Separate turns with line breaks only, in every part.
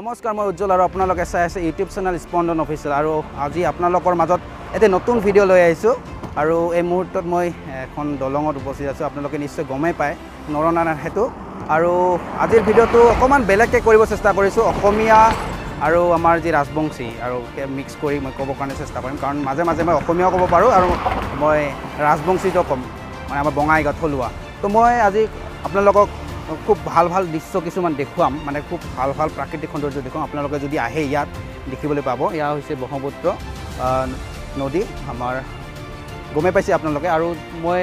নমস্কাৰ মই উজ্জ্বল আৰু আপোনালোকে চাই আছে ইউটিউব চেনেল স্পন্দন অফিচিয়েল আৰু আজি আপোনালোকৰ মাজত এটা নতুন ভিডিঅ' লৈ আহিছোঁ আৰু এই মুহূৰ্তত মই এখন দলঙত উপস্থিত আছোঁ আপোনালোকে নিশ্চয় গমেই পায় নৰনাৰায়ণ সেতু আৰু আজিৰ ভিডিঅ'টো অকণমান বেলেগকৈ কৰিব চেষ্টা কৰিছোঁ অসমীয়া আৰু আমাৰ যি ৰাজবংশী আৰু মিক্স কৰি মই ক'বৰ কাৰণে চেষ্টা কৰিম কাৰণ মাজে মাজে মই অসমীয়াও ক'ব পাৰোঁ আৰু মই ৰাজবংশীটো ক'ম মানে আমাৰ বঙাইগাঁও থলুৱা তো মই আজি আপোনালোকক খুব ভাল ভাল দৃশ্য কিছুমান দেখুৱাম মানে খুব ভাল ভাল প্ৰাকৃতিক সৌন্দৰ্য দেখুৱাম আপোনালোকে যদি আহে ইয়াত দেখিবলৈ পাব এয়া হৈছে ব্ৰহ্মপুত্ৰ নদী আমাৰ গমে পাইছে আপোনালোকে আৰু মই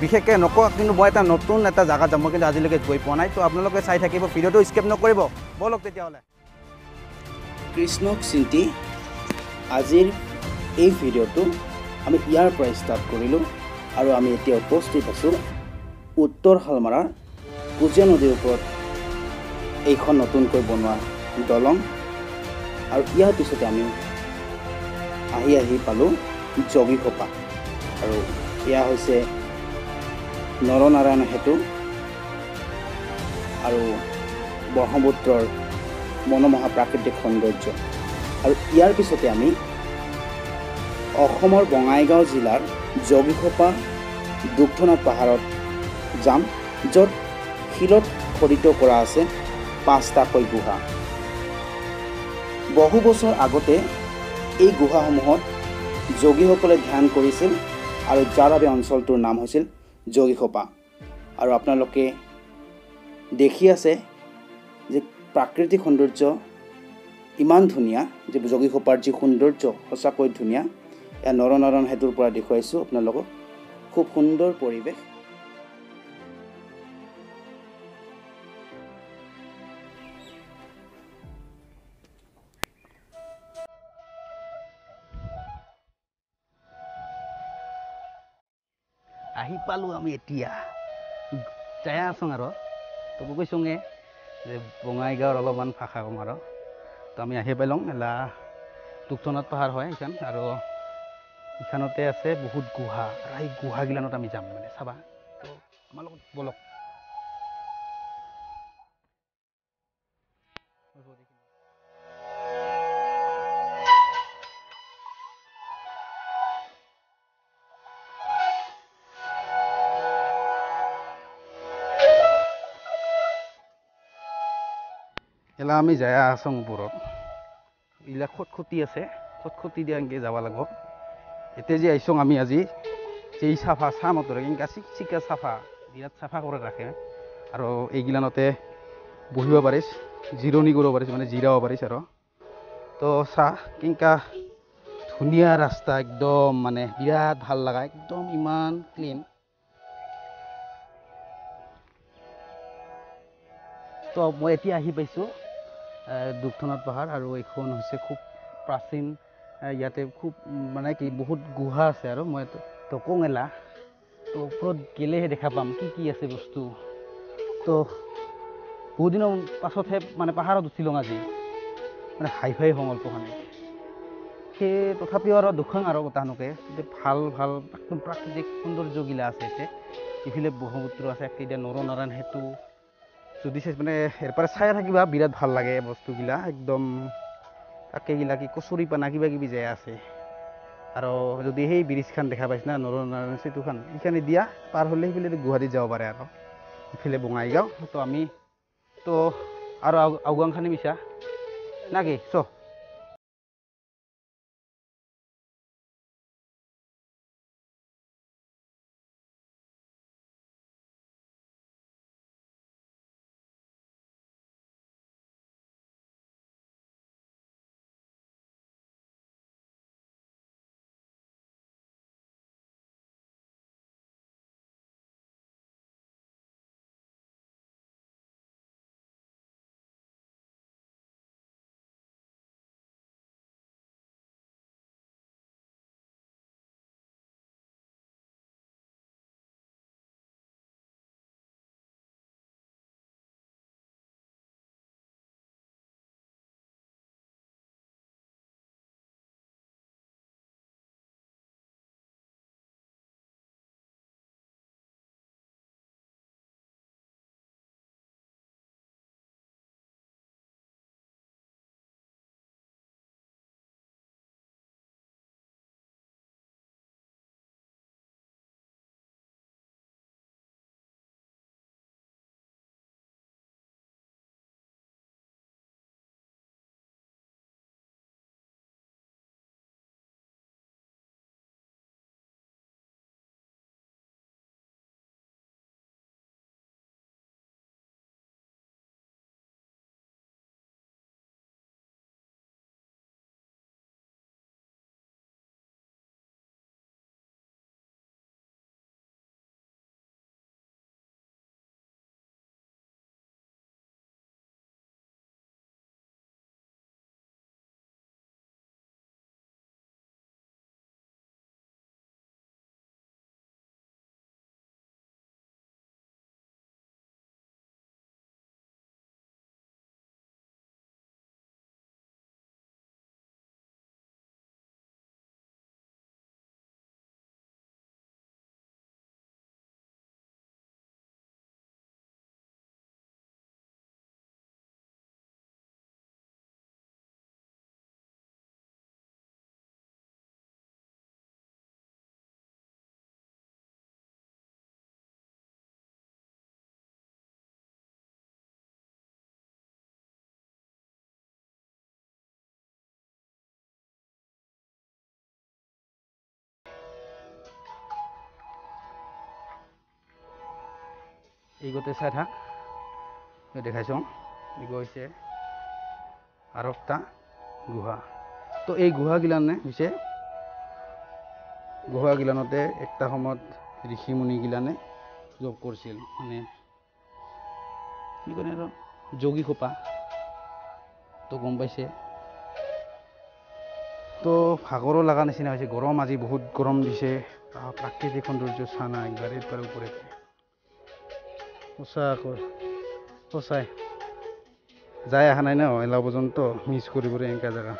বিশেষকৈ নকওঁ কিন্তু মই এটা নতুন এটা জায়গাত যাম মই কিন্তু আজিলৈকে গৈ পোৱা নাই তো আপোনালোকে চাই থাকিব ভিডিঅ'টো স্কিপ নকৰিব বলক তেতিয়াহ'লে কৃষ্ণক চিন্তি আজিৰ এই ভিডিঅ'টো আমি ইয়াৰ পৰা ষ্টাৰ্ট কৰিলোঁ আৰু আমি এতিয়া উপস্থিত আছোঁ উত্তৰ শালমাৰাৰ কুজিয়া নদীৰ ওপৰত এইখন নতুনকৈ বনোৱা দলং আৰু ইয়াৰ পিছতে আমি আহি পালোঁ যোগীঘোপা আৰু এয়া হৈছে নৰনাৰায়ণ সেতু আৰু ব্ৰহ্মপুত্ৰৰ মনোমোহা প্ৰাকৃতিক সৌন্দৰ্য আৰু ইয়াৰ পিছতে আমি অসমৰ বঙাইগাঁও জিলাৰ যোগীঘোপা দুগ্ধনাথ পাহাৰত যাম য'ত শিলত খোদিত কৰা আছে 5টাকৈ গুহা বহু বছৰ আগতে এই গুহাসমূহত যোগীসকলে ধ্যান কৰিছিল আৰু যাৰ বাবে অঞ্চলটোৰ নাম হৈছিল যোগীঘোপা আৰু আপোনালোকে দেখি আছে যে প্ৰাকৃতিক সৌন্দৰ্য ইমান ধুনীয়া যে যোগীঘোপাৰ যি সৌন্দৰ্য সঁচাকৈ ধুনীয়া এয়া নৰনাৰায়ণ সেতুৰ পৰা দেখুৱাইছোঁ আপোনালোকক খুব সুন্দৰ পৰিৱেশ আহি পালোঁ আমি এতিয়া যাই আছোঁ আৰু তোক কৈছোঁগে যে বঙাইগাঁৱৰ অলপমান ভাষা কম আৰু তো আমি আহি পালোঁ এলা দুগ্ধনাথ পাহাৰ হয় এইখন আৰু এইখনতে আছে বহুত গুহা আৰু সেই গুহাগিলানত আমি যাম মানে চাবা তো আমাৰ লগত বলক এলা আমি যাই আছোঁ ওপৰত এইবিলাক খটখটি আছে খটখটি দিয়া এনেকৈ যাব লাগিব এতিয়া যে আহিছোঁ আমি আজি এই চাফা চাহ মটৰ এনেকৈ চিকা চাফা বিৰাট চাফা কৰি ৰাখে আৰু এইগিলানতে বহিব পাৰিছ জিৰণি কৰিব পাৰিছ মানে জিৰাব পাৰিছ আৰু তো চাহ কেনেকা ধুনীয়া ৰাস্তা একদম মানে বিৰাট ভাল লগা একদম ইমান ক্লিন তো মই এতিয়া আহি পাইছোঁ দুগ্ধনাথ পাহাৰ আৰু এইখন হৈছে খুব প্ৰাচীন ইয়াতে খুব মানে কি বহুত গুহা আছে আৰু মই টকঙেলা তো ওপৰত গেলেহে দেখা পাম কি আছে বস্তু তো বহুত দিনৰ পাছতহে মানে পাহাৰত উঠিলোঁ আজি মানে হাই সংকল্পখানে সেই তথাপিও আৰু দুখং আৰু তাহানুকে ভাল একদম প্ৰাকৃতিক সৌন্দৰ্যগিলা আছে এতিয়া ইফালে ব্ৰহ্মপুত্ৰ আছে এতিয়া নৰনাৰায়ণ সেতু যদি মানে ইয়াৰ পৰা চাই থাকিবা বিৰাট ভাল লাগে বস্তুগিলা একদম তাকেগিলা কি কচুৰি পানা কিবা কিবি যায় আছে আৰু যদি সেই ব্ৰিজখন দেখা পাইছে না নৰনাৰায়ণ সেতুখন এইখানে দিয়া পাৰ হ'লে সেইফালে গুৱাহাটীত যাব পাৰে আৰু ইফালে বঙাইগাঁও তো আমি তো আৰু আউগাংখানি মিছা না কি চ এই গোটেই চাই থাক দেখাইছোঁ এই গৈছে আৰু একটা গুহা তো এই গুহাগিলানে হৈছে গুহাগিলানতে একটা সময়ত ঋষি মুনিগিলানে যোগ কৰিছিল মানে কি কৰে আৰু যোগী খোপা তো গম পাইছে তো ভাগৰো লগা নিচিনা হৈছে গৰম আজি বহুত গৰম দিছে প্ৰাকৃতিক সৌন্দৰ্য চানা একবাৰে উপৰে সঁচাকৈ সঁচাই যাই অহা নাই ন এলা পৰ্যন্ত মিছ কৰিবলৈ এনেকুৱা জেগা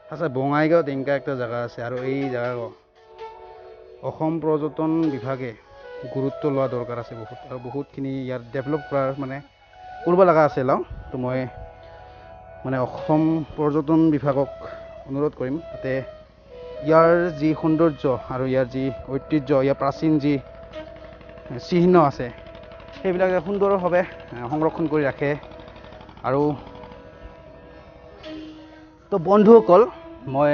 আচ্ছা বঙাইগাঁৱত এনেকুৱা একটা জেগা আছে আৰু এই জেগা অসম পৰ্যটন বিভাগে গুৰুত্ব লোৱা দৰকাৰ আছে বহুত আৰু বহুতখিনি ইয়াত ডেভেলপ কৰাৰ মানে কৰিব লগা আছে লওঁ তো মই মানে অসম পৰ্যটন বিভাগক অনুৰোধ কৰিম যাতে ইয়াৰ যি সৌন্দৰ্য আৰু ইয়াৰ যি ঐতিহ্য ইয়াৰ প্ৰাচীন যি চিহ্ন আছে সেইবিলাক সুন্দৰভাৱে সংৰক্ষণ কৰি ৰাখে আৰু তো বন্ধুসকল মই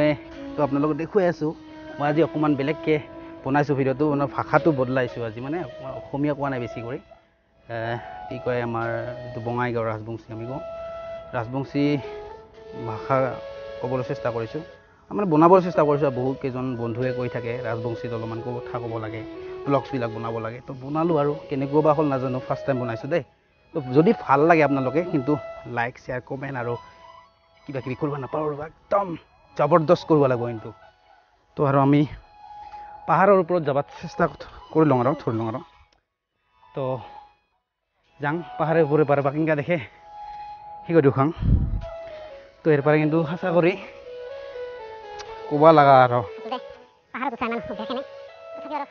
তো আপোনালোকক দেখুৱাই আছোঁ মই আজি অকণমান বেলেগকৈ বনাইছোঁ ভিডিঅ'টো মানে ভাষাটো বদলাইছোঁ আজি মানে অসমীয়া কোৱা নাই বেছি কৰি কি কয় আমাৰ যিটো বঙাইগাঁও ৰাজবংশী আমি কওঁ ৰাজবংশী ভাষা ক'বলৈ চেষ্টা কৰিছোঁ মানে বনাবলৈ চেষ্টা কৰিছোঁ বহুত কেইজন বন্ধুৱে কৈ থাকে ৰাজবংশীত অলপমান কথা ক'ব লাগে ব্লগছবিলাক বনাব লাগে তো বনালোঁ আৰু কেনেকুৱা বা হ'ল নাজানো ফাৰ্ষ্ট টাইম বনাইছোঁ দেই তো যদি ভাল লাগে আপোনালোকে কিন্তু লাইক শ্বেয়াৰ কমেণ্ট আৰু কিবা কিবি কৰিব নাপাওঁ একদম জবৰদস্ত কৰিব লাগিব কিন্তু তো আৰু আমি পাহাৰৰ ওপৰত যাব চেষ্টা কৰি লওঁ আৰু ধৰি লওঁ আৰু তো যাং পাহাৰৰ ওপৰে পাৰে বা কেনেকুৱা দেখে সেই কৰি দুখাং তো ইয়াৰ পৰা কিন্তু সঁচা কৰি ক'ব লগা আৰু পাহাৰত উঠা ইমান দেখে নাই তথাপি আৰু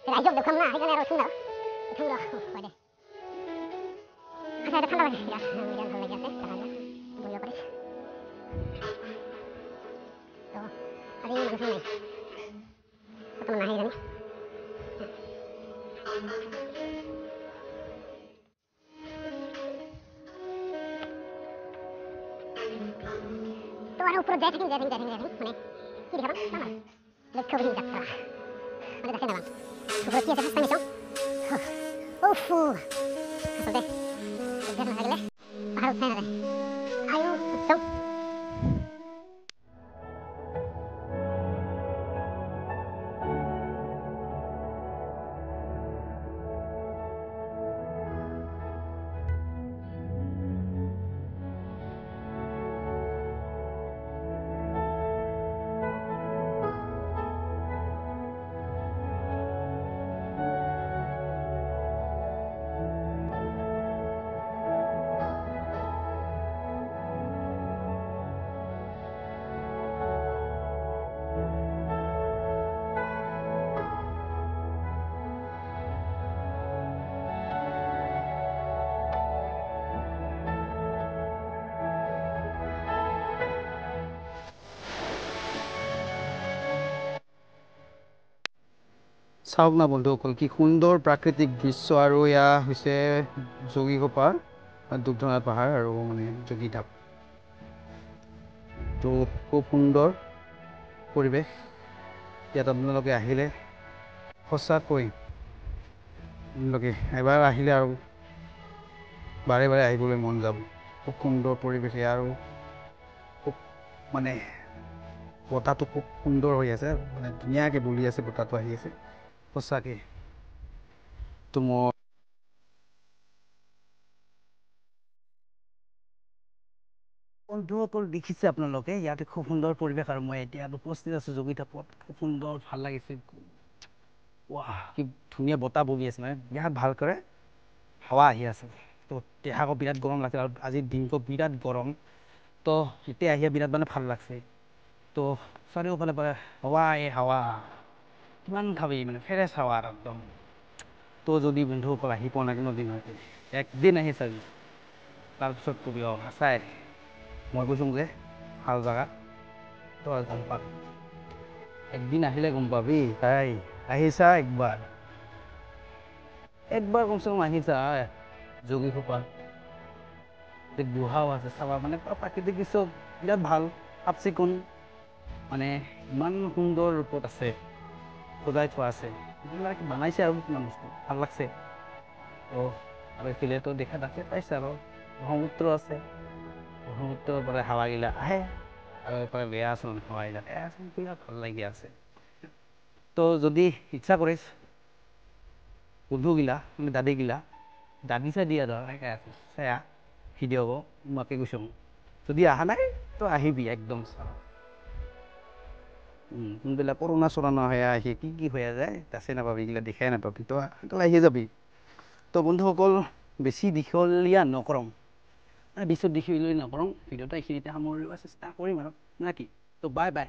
ৰাইজক দেখুৱাম না সেইকাৰণে আৰু উঠিম আৰু উঠিম ৰ হয় দে আচ্ছা এটা ঠাণ্ডা লাগে বিৰাট ভাল লাগি আছে বহিব পাৰিছ তো আজি মানুহ নাই বৰ্তমান নাহে জানি তো আৰু ওপৰত যাই থাকিম মানে কি দেখাম চাম আৰু লক্ষ্যবিহীন যাত্ৰা মানে দেখে নাপাম ওপৰত কি আছে ফাৰ্ষ্ট টাইম চাওঁ ওফু আচলতে অভ্যাস নাথাকিলে পাহাৰ উঠাই নাযায় আয়ো চাওঁ চাওক না বন্ধুসকল কি সুন্দৰ প্ৰাকৃতিক দৃশ্য আৰু এয়া হৈছে যোগীঘোপা দুগ্ধনাথ পাহাৰ আৰু মানে যোগীধাপ তো খুব সুন্দৰ পৰিৱেশ ইয়াত আপোনালোকে আহিলে সঁচাকৈ আপোনালোকে এবাৰ আহিলে আৰু বাৰে বাৰে আহিবলৈ মন যাব খুব সুন্দৰ পৰিৱেশ আৰু খুব মানে বতাহটো খুব সুন্দৰ হৈ আছে মানে ধুনীয়াকৈ বলি আছে বতাহটো আহি আছে সঁচাকে তো মই বন্ধুসকল দেখিছে আপোনালোকে ইয়াতে খুব সুন্দৰ পৰিৱেশ আৰু মই এতিয়া উপস্থিত আছোঁ যোগীধাপত খুব সুন্দৰ ভাল লাগিছে ৱাহ কি ধুনীয়া বতাহ বহি আছে মানে বিৰাট ভাল কৰে হাৱা আহি আছে তো দেহাকো বিৰাট গৰম লাগিছে আৰু আজিৰ দিনটো বিৰাট গৰম তো এতিয়া আহি বিৰাট মানে ভাল লাগছে তো চাৰিওফালে হাৱা কিমান খাবি মানে ফ্ৰেছ হাৱা আৰু একদম তো যদি বন্ধুসকল আহি পোৱা নাই দিন হয় একদিন আহি চাবি তাৰপিছত কবি সঁচাই মই কৈছোঁ যে ভাল জেগা তো গম পাবি একদিন আহিলে গম পাবি তাই আহিছা একবাৰ কমচে কম আহিছা যোগীঘোপা গুহাও আছে চাবা মানে প্ৰাকৃতিক দৃশ্য বিৰাট ভাল চাফ চিকুণ মানে ইমান সুন্দৰ ৰূপত আছে সজাই থোৱা আছে এইবিলাক বনাইছে আৰু কিছুমান বস্তু ভাল লাগছে আৰু এইফালেতো দেখা তাকে পাইছে আৰু ব্ৰহ্মপুত্ৰ আছে ব্ৰহ্মপুত্ৰৰ পৰা হাৱাগিলা আহে আৰু এইফালে বেয়া চোন হাৱাগিলা বিৰাট ভাল লাগি আছে তো যদি ইচ্ছা কৰিছ বন্ধুগিলা মানে দাদিগিলা দাদি চাই দিয়া ধৰ সেয়া ভিডিঅ' হ'ব মাকে কৈছোঁ যদি অহা নাই তো আহিবি একদম কোনবিলাক কৰোণা চৰোণা হৈ আহি কি হৈ যায় তাছে নাপাবি এইগিলা দেখাই নাপাবি তো আহি যাবি তো বন্ধুসকল বেছি দীঘলীয়া নকৰোঁ বিছত দীঘলীয়া নকৰোঁ ভিডিঅ'টো এইখিনিতে সামৰিব চেষ্টা কৰিম আৰু নে কি তো বাই বাই